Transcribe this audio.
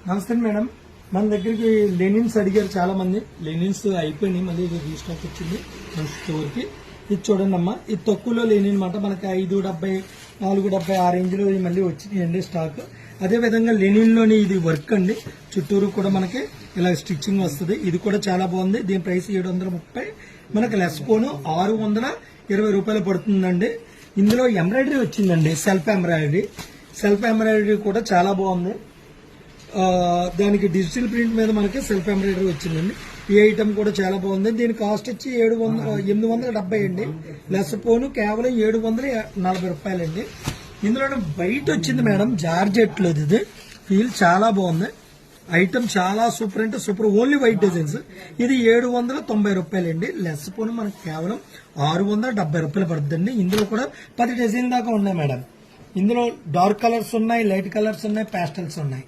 నమస్తే మేడం, మన దగ్గరికి లెనిన్స్ అడిగారు చాలా మంది. లెనిన్స్ అయిపోయినాయి, మళ్ళీ ఇది రీస్టాక్ వచ్చింది మన స్టోర్కి. ఇది చూడండి అమ్మా, ఇది తక్కువలో లెనిన్ అనమాట. మనకి 5.70, 4.70 ఆ రేంజ్ లో మళ్ళీ వచ్చినాయండి స్టాక్. అదే విధంగా లెనిన్ లోని ఇది వర్క్ అండి, చుట్టూరు కూడా మనకి ఇలా స్టిచ్చింగ్ వస్తుంది. ఇది కూడా చాలా బాగుంది. దీని ప్రైస్ 730. మనకి లెస్ పోను 620 రూపాయలు పడుతుందండి. ఇందులో ఎంబ్రాయిడరీ వచ్చిందండి, సెల్ఫ్ ఎంబ్రాయిడరీ కూడా చాలా బాగుంది. దానికి డిజిటల్ ప్రింట్ మీద మనకి సెల్ఫ్ ఎంబ్రాయిడరీ వచ్చిందండి. ఈ ఐటమ్ కూడా చాలా బాగుంది. దీని కాస్ట్ వచ్చి 870 అండి. లెస్ పోను కేవలం 740 రూపాయలండి. ఇందులో వైట్ వచ్చింది మేడం, జార్జెట్ లో. ఇది ఫీల్ చాలా బాగుంది. ఐటమ్ చాలా సూపర్ అంటే సూపర్. Only white designs. ఇది 790 రూపాయలండి. లెస్ పోను మనకి కేవలం 670 రూపాయలు పడుతుందండి. ఇందులో కూడా 10 డిజైన్ దాకా ఉన్నాయి మేడం. ఇందులో డార్క్ కలర్స్ ఉన్నాయి, లైట్ కలర్స్ ఉన్నాయి, ప్యాస్టల్స్ ఉన్నాయి.